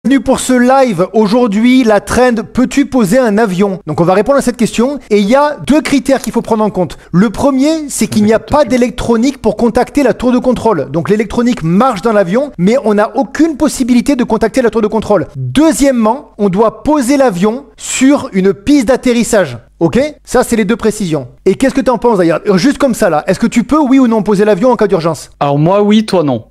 Bienvenue pour ce live. Aujourd'hui, la trend, peux-tu poser un avion? Donc on va répondre à cette question et il y a deux critères qu'il faut prendre en compte. Le premier, c'est qu'il n'y a pas d'électronique pour contacter la tour de contrôle. Donc l'électronique marche dans l'avion, mais on n'a aucune possibilité de contacter la tour de contrôle. Deuxièmement, on doit poser l'avion sur une piste d'atterrissage. Ok? Ça, c'est les deux précisions. Et qu'est-ce que tu en penses d'ailleurs? Juste comme ça là, est-ce que tu peux, oui ou non, poser l'avion en cas d'urgence? Alors moi, oui, toi, non.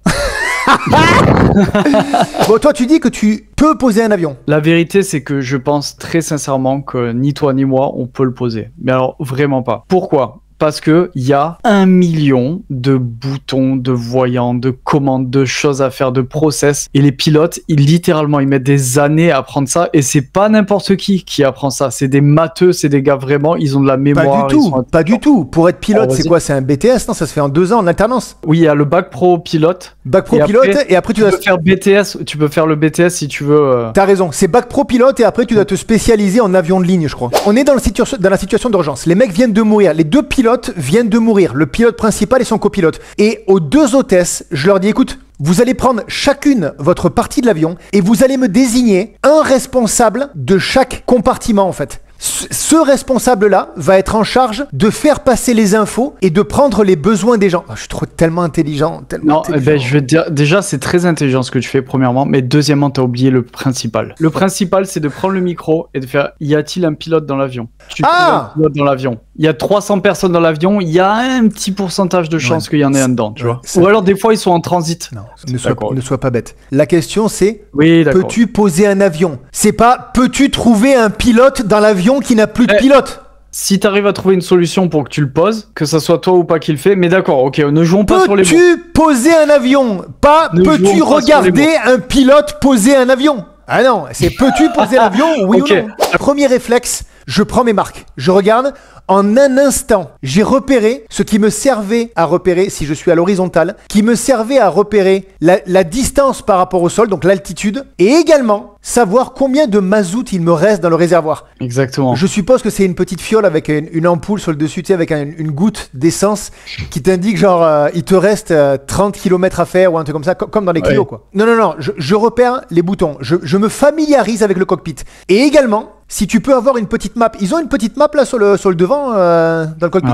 Bon, toi, tu dis que tu peux poser un avion. La vérité, c'est que je pense très sincèrement que ni toi ni moi, on peut le poser. Mais alors, vraiment pas. Pourquoi? Parce que il y a 1 million de boutons, de voyants, de commandes, de choses à faire, de process. Et les pilotes, littéralement, ils mettent des années à apprendre ça. Et c'est pas n'importe qui apprend ça. C'est des matheux, c'est des gars vraiment, ils ont de la mémoire. Pas du tout. Pour être pilote, c'est quoi? C'est un BTS? Non, ça se fait en 2 ans en alternance. Oui, il y a le bac pro pilote. Bac pro pilote et après tu peux faire BTS. Tu peux faire le BTS si tu veux. T'as raison. C'est bac pro pilote et après tu dois te spécialiser en avion de ligne, je crois. On est dans la situation d'urgence. Les mecs viennent de mourir. Les deux pilotes viennent de mourir, le pilote principal et son copilote. Et aux deux hôtesses, je leur dis, écoute, vous allez prendre chacune votre partie de l'avion et vous allez me désigner un responsable de chaque compartiment en fait. Ce responsable-là va être en charge de faire passer les infos et de prendre les besoins des gens. Oh, je suis tellement intelligent. Je vais te dire, déjà, c'est très intelligent ce que tu fais, premièrement, mais deuxièmement, tu as oublié le principal. Le principal, c'est de prendre le micro et de faire, y a-t-il un pilote dans l'avion? Un pilote dans l'avion. Il y a 300 personnes dans l'avion, il y a un petit pourcentage de chance qu'il y en ait un dedans, tu vois. Ou alors, des fois, ils sont en transit. Non, ne sois pas bête. La question, c'est, peux-tu poser un avion? C'est pas, peux-tu trouver un pilote dans l'avion qui n'a plus de pilote? Si t'arrives à trouver une solution pour que tu le poses, que ça soit toi ou pas qui le fait, mais d'accord, ok, ne jouons pas sur les mots. Peux-tu poser un avion? Pas peux-tu regarder un pilote poser un avion? Ah non, c'est peux-tu poser l'avion? Oui ou non? Premier réflexe, je prends mes marques. Je regarde. En un instant, j'ai repéré ce qui me servait à repérer, si je suis à l'horizontale, qui me servait à repérer la distance par rapport au sol, donc l'altitude, et également savoir combien de mazout il me reste dans le réservoir. Exactement. Je suppose que c'est une petite fiole avec une ampoule sur le dessus, tu sais, avec une goutte d'essence qui t'indique genre, il te reste 30 km à faire ou un truc comme ça, comme dans les Clio, quoi. Non, je repère les boutons, je me familiarise avec le cockpit. Et également, si tu peux avoir une petite map. Ils ont une petite map là sur le devant dans le cockpit.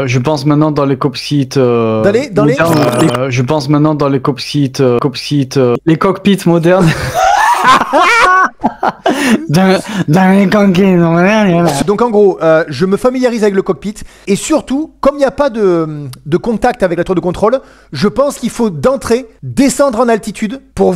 Je pense maintenant dans les cockpits. Je pense maintenant dans les cockpits. Les cockpits modernes. Donc en gros, je me familiarise avec le cockpit et surtout, comme il n'y a pas de contact avec la tour de contrôle, je pense qu'il faut d'entrée descendre en altitude pour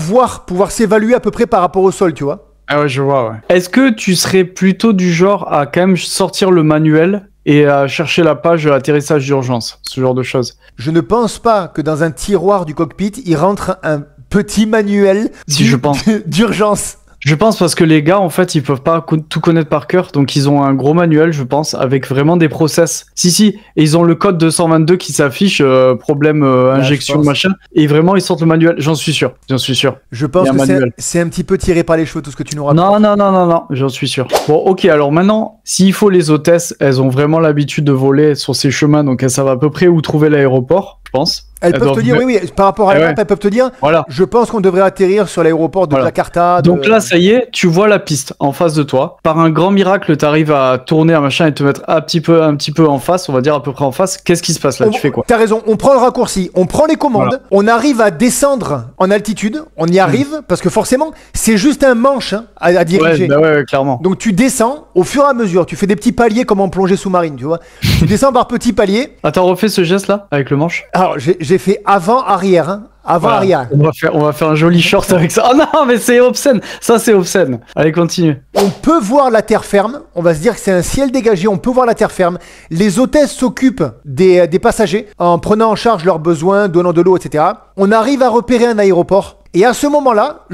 pouvoir s'évaluer à peu près par rapport au sol, tu vois. Ah ouais, je vois, ouais. Est-ce que tu serais plutôt du genre à quand même sortir le manuel et à chercher la page atterrissage d'urgence, ce genre de choses? Je ne pense pas que dans un tiroir du cockpit, il rentre un petit manuel d'urgence. Je pense parce que les gars, en fait, ils peuvent pas tout connaître par cœur, donc ils ont un gros manuel, je pense, avec vraiment des process. Si, et ils ont le code 222 qui s'affiche, problème injection, machin, et vraiment, ils sortent le manuel, j'en suis sûr. Je pense que c'est un petit peu tiré par les cheveux, tout ce que tu nous racontes. Non, j'en suis sûr. Bon, ok, alors maintenant, s'il faut les hôtesses, elles ont vraiment l'habitude de voler sur ces chemins, donc elles savent à peu près où trouver l'aéroport, je pense. Elles peuvent te dire, oui, par rapport à la map, elles peuvent te dire, voilà. Je pense qu'on devrait atterrir sur l'aéroport de Jakarta. Donc là, ça y est, tu vois la piste en face de toi. Par un grand miracle, tu arrives à tourner un machin et te mettre un petit peu en face, on va dire à peu près en face. Qu'est-ce qui se passe là? Tu fais quoi? T'as raison, on prend le raccourci, on prend les commandes, on arrive à descendre en altitude, on y arrive, parce que forcément, c'est juste un manche à diriger. Ouais, clairement. Donc tu descends au fur et à mesure, tu fais des petits paliers comme en plongée sous-marine, tu vois. Tu descends par petits paliers. Attends, refais ce geste là, avec le manche. Alors, j'ai fait avant-arrière, hein. Avant-arrière. On va faire un joli short avec ça. Oh non, mais c'est obscène. Ça, c'est obscène. Allez, continue. On peut voir la terre ferme. On va se dire que c'est un ciel dégagé. On peut voir la terre ferme. Les hôtesses s'occupent des passagers en prenant en charge leurs besoins, donnant de l'eau, etc. On arrive à repérer un aéroport. Et à ce moment-là,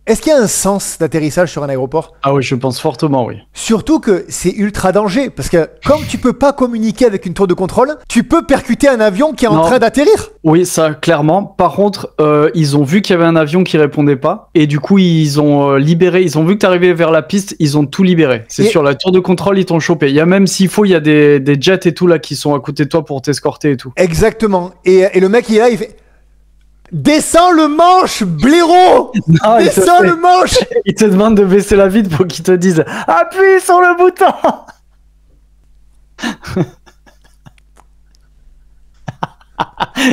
est-ce qu'il y a un sens d'atterrissage sur un aéroport? Ah oui, je pense fortement, oui. Surtout que c'est ultra danger, parce que comme tu peux pas communiquer avec une tour de contrôle, tu peux percuter un avion qui est en train d'atterrir. Oui, ça, clairement. Par contre, ils ont vu qu'il y avait un avion qui répondait pas, et du coup, ils ont libéré, ils ont vu que tu arrivais vers la piste, ils ont tout libéré. C'est sur la tour de contrôle, ils t'ont chopé. Il y a même, s'il faut, il y a des jets et tout là qui sont à côté de toi pour t'escorter et tout. Exactement. Et le mec, il est là, il fait... Descends le manche, blaireau. Non, Descends le manche. il te demande de baisser la vitre pour qu'il te dise appuie sur le bouton.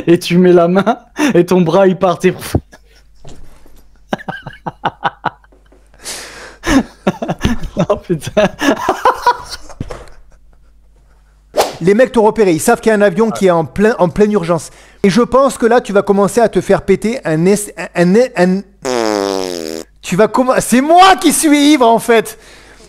Et tu mets la main et ton bras il part. Oh putain. Les mecs t'ont repéré, ils savent qu'il y a un avion qui est en pleine urgence. Et je pense que là, tu vas commencer à te faire péter C'est moi qui suis ivre en fait.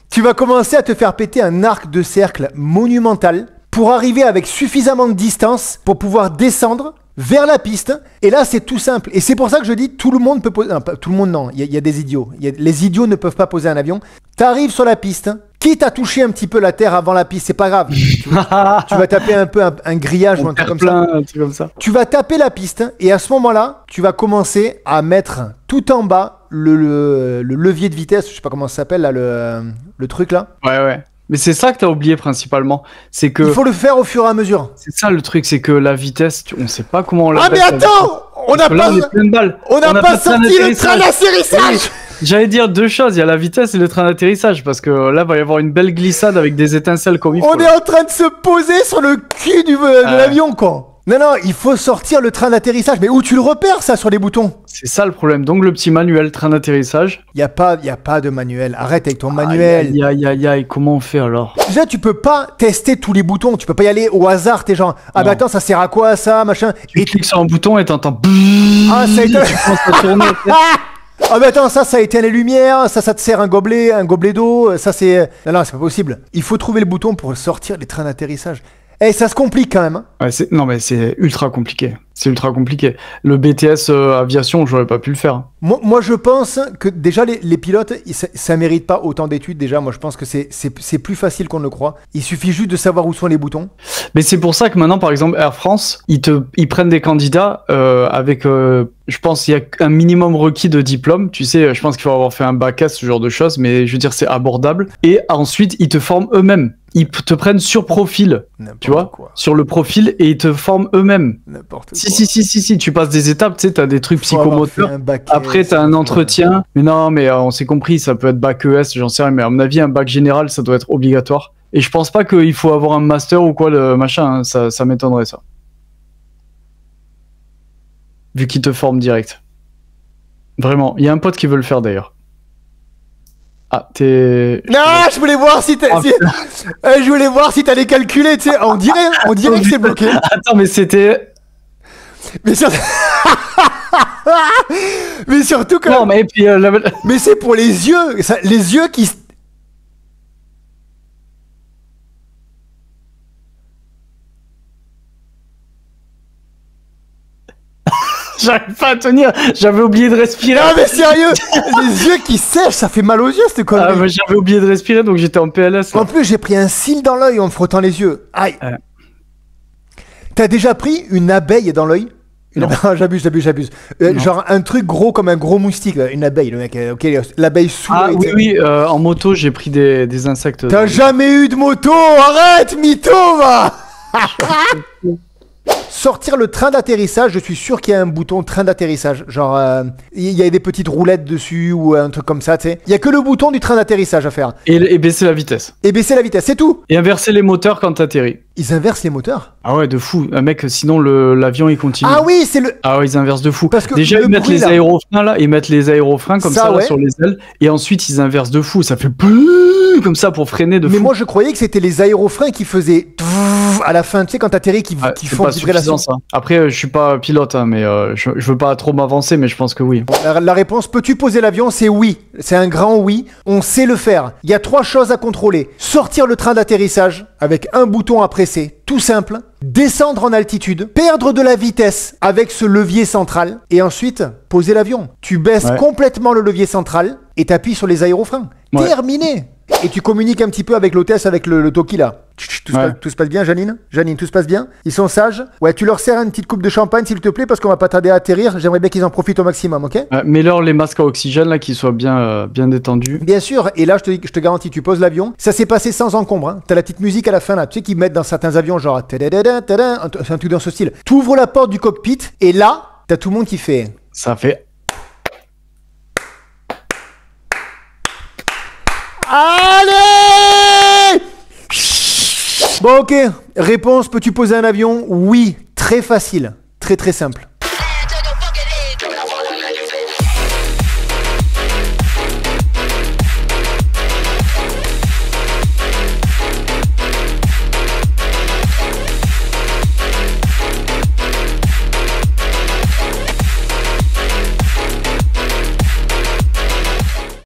Tu vas commencer à te faire péter un arc de cercle monumental pour arriver avec suffisamment de distance pour pouvoir descendre vers la piste. Et là, c'est tout simple. Et c'est pour ça que je dis, tout le monde peut poser... Non, pas tout le monde, non. Il y a des idiots. Les idiots ne peuvent pas poser un avion. T'arrives sur la piste, quitte à toucher un petit peu la terre avant la piste, c'est pas grave. Tu vas taper un peu un grillage ou un truc comme ça. Tu vas taper la piste et à ce moment-là, tu vas commencer à mettre tout en bas le levier de vitesse. Je sais pas comment ça s'appelle, là, le truc là. Ouais. Mais c'est ça que t'as oublié principalement, c'est que... Il faut le faire au fur et à mesure. C'est ça le truc, c'est que la vitesse, on sait pas comment on la... Ah mais attends, on n'a pas sorti le train d'atterrissage. J'allais dire deux choses, il y a la vitesse et le train d'atterrissage, parce que là, il va y avoir une belle glissade avec des étincelles comme il faut. On est en train de se poser sur le cul de l'avion, quoi. Non, il faut sortir le train d'atterrissage. Mais où tu le repères, ça, sur les boutons? C'est ça le problème. Donc, le petit manuel train d'atterrissage. Y a pas de manuel. Arrête avec ton manuel. Aïe, comment on fait alors? Déjà, tu peux pas tester tous les boutons. Tu peux pas y aller au hasard. T'es genre, ah bah attends, ça sert à quoi, ça, machin. Tu cliques sur un bouton et t'entends... Ah, ça a été... Tu commences à tourner. Ah bah attends, ça éteint les lumières, ça te sert un gobelet d'eau, ça c'est... Non, c'est pas possible. Il faut trouver le bouton pour sortir les trains d'atterrissage. Eh, ça se complique quand même. Hein. Ouais, non, mais c'est ultra compliqué. C'est ultra compliqué. Le BTS aviation, j'aurais pas pu le faire. Moi, je pense que déjà, les pilotes, ça mérite pas autant d'études. Déjà, moi, je pense que c'est plus facile qu'on ne le croit. Il suffit juste de savoir où sont les boutons. Mais c'est pour ça que maintenant, par exemple, Air France, ils prennent des candidats avec... je pense qu'il y a un minimum requis de diplôme. Tu sais, je pense qu'il faut avoir fait un bac S, ce genre de choses. Mais je veux dire, c'est abordable. Et ensuite, ils te forment eux-mêmes. Ils te prennent sur profil, tu vois, sur le profil, et ils te forment eux-mêmes. N'importe quoi. Si, tu passes des étapes, tu sais, t'as des trucs psychomoteurs. Après, t'as un entretien. Mais non, mais on s'est compris, ça peut être bac ES, j'en sais rien. Mais à mon avis, un bac général, ça doit être obligatoire. Et je pense pas qu'il faut avoir un master ou quoi, le machin, hein, ça m'étonnerait, ça. Vu qu'ils te forment direct. Vraiment, il y a un pote qui veut le faire d'ailleurs. Ah, Non, je voulais voir si je voulais voir si t'allais calculer, tu sais. On dirait que c'est bloqué. Attends, mais c'était... Mais surtout que... Non, mais puis... Mais c'est pour les yeux. Les yeux qui... J'arrive pas à tenir, j'avais oublié de respirer. Ah mais sérieux, les yeux qui sèchent, ça fait mal aux yeux cette connerie. Ah mais j'avais oublié de respirer donc j'étais en PLS. Là. En plus j'ai pris un cil dans l'œil en me frottant les yeux. Aïe. T'as déjà pris une abeille dans l'œil? Non, j'abuse. Genre un truc gros comme un gros moustique, là. Une abeille, le mec. Ok, l'abeille sous. Ah oui, en moto j'ai pris des insectes. T'as jamais eu de moto? Arrête, mytho, va. Sortir le train d'atterrissage, je suis sûr qu'il y a un bouton train d'atterrissage. Genre, il y a des petites roulettes dessus ou un truc comme ça, tu sais. Il y a que le bouton du train d'atterrissage à faire. Et baisser la vitesse. Et baisser la vitesse, c'est tout. Et inverser les moteurs quand t'atterris. Ils inversent les moteurs? Ah ouais, de fou. Mec, sinon l'avion il continue. Ah oui, c'est le... Ah ouais, ils inversent de fou. Parce que déjà, ils mettent les aérofreins là, ils mettent les aérofreins comme ça, ouais. là, sur les ailes. Et ensuite, ils inversent de fou. Ça fait comme ça pour freiner de fou. Mais moi, je croyais que c'était les aérofreins qui faisaient à la fin, tu sais, quand t'atterris, qui font vibrer la ça. Après, je suis pas pilote, hein, mais je veux pas trop m'avancer, mais je pense que oui. Bon, la réponse, peux-tu poser l'avion? C'est oui. C'est un grand oui. On sait le faire. Il y a 3 choses à contrôler. Sortir le train d'atterrissage avec un bouton à presser, tout simple. Descendre en altitude, perdre de la vitesse avec ce levier central, et ensuite poser l'avion. Tu baisses complètement le levier central et t'appuies sur les aérofreins. Terminé. Et tu communiques un petit peu avec l'hôtesse, avec le Toki là. Tout se passe bien, Janine? Janine, tout se passe bien? Ils sont sages? Ouais, tu leur sers une petite coupe de champagne s'il te plaît, parce qu'on va pas tarder à atterrir. J'aimerais bien qu'ils en profitent au maximum, ok? Mets-leur les masques à oxygène là, qu'ils soient bien détendus. Bien sûr, et là je te garantis, tu poses l'avion. Ça s'est passé sans encombre, hein. T'as la petite musique à la fin là, tu sais qu'ils mettent dans certains avions, genre c'est un truc dans ce style. T'ouvres la porte du cockpit, et là, T'as tout le monde qui fait. Ça fait... Allez! Bon, ok. Réponse, peux-tu poser un avion? Oui, très facile. Très très simple.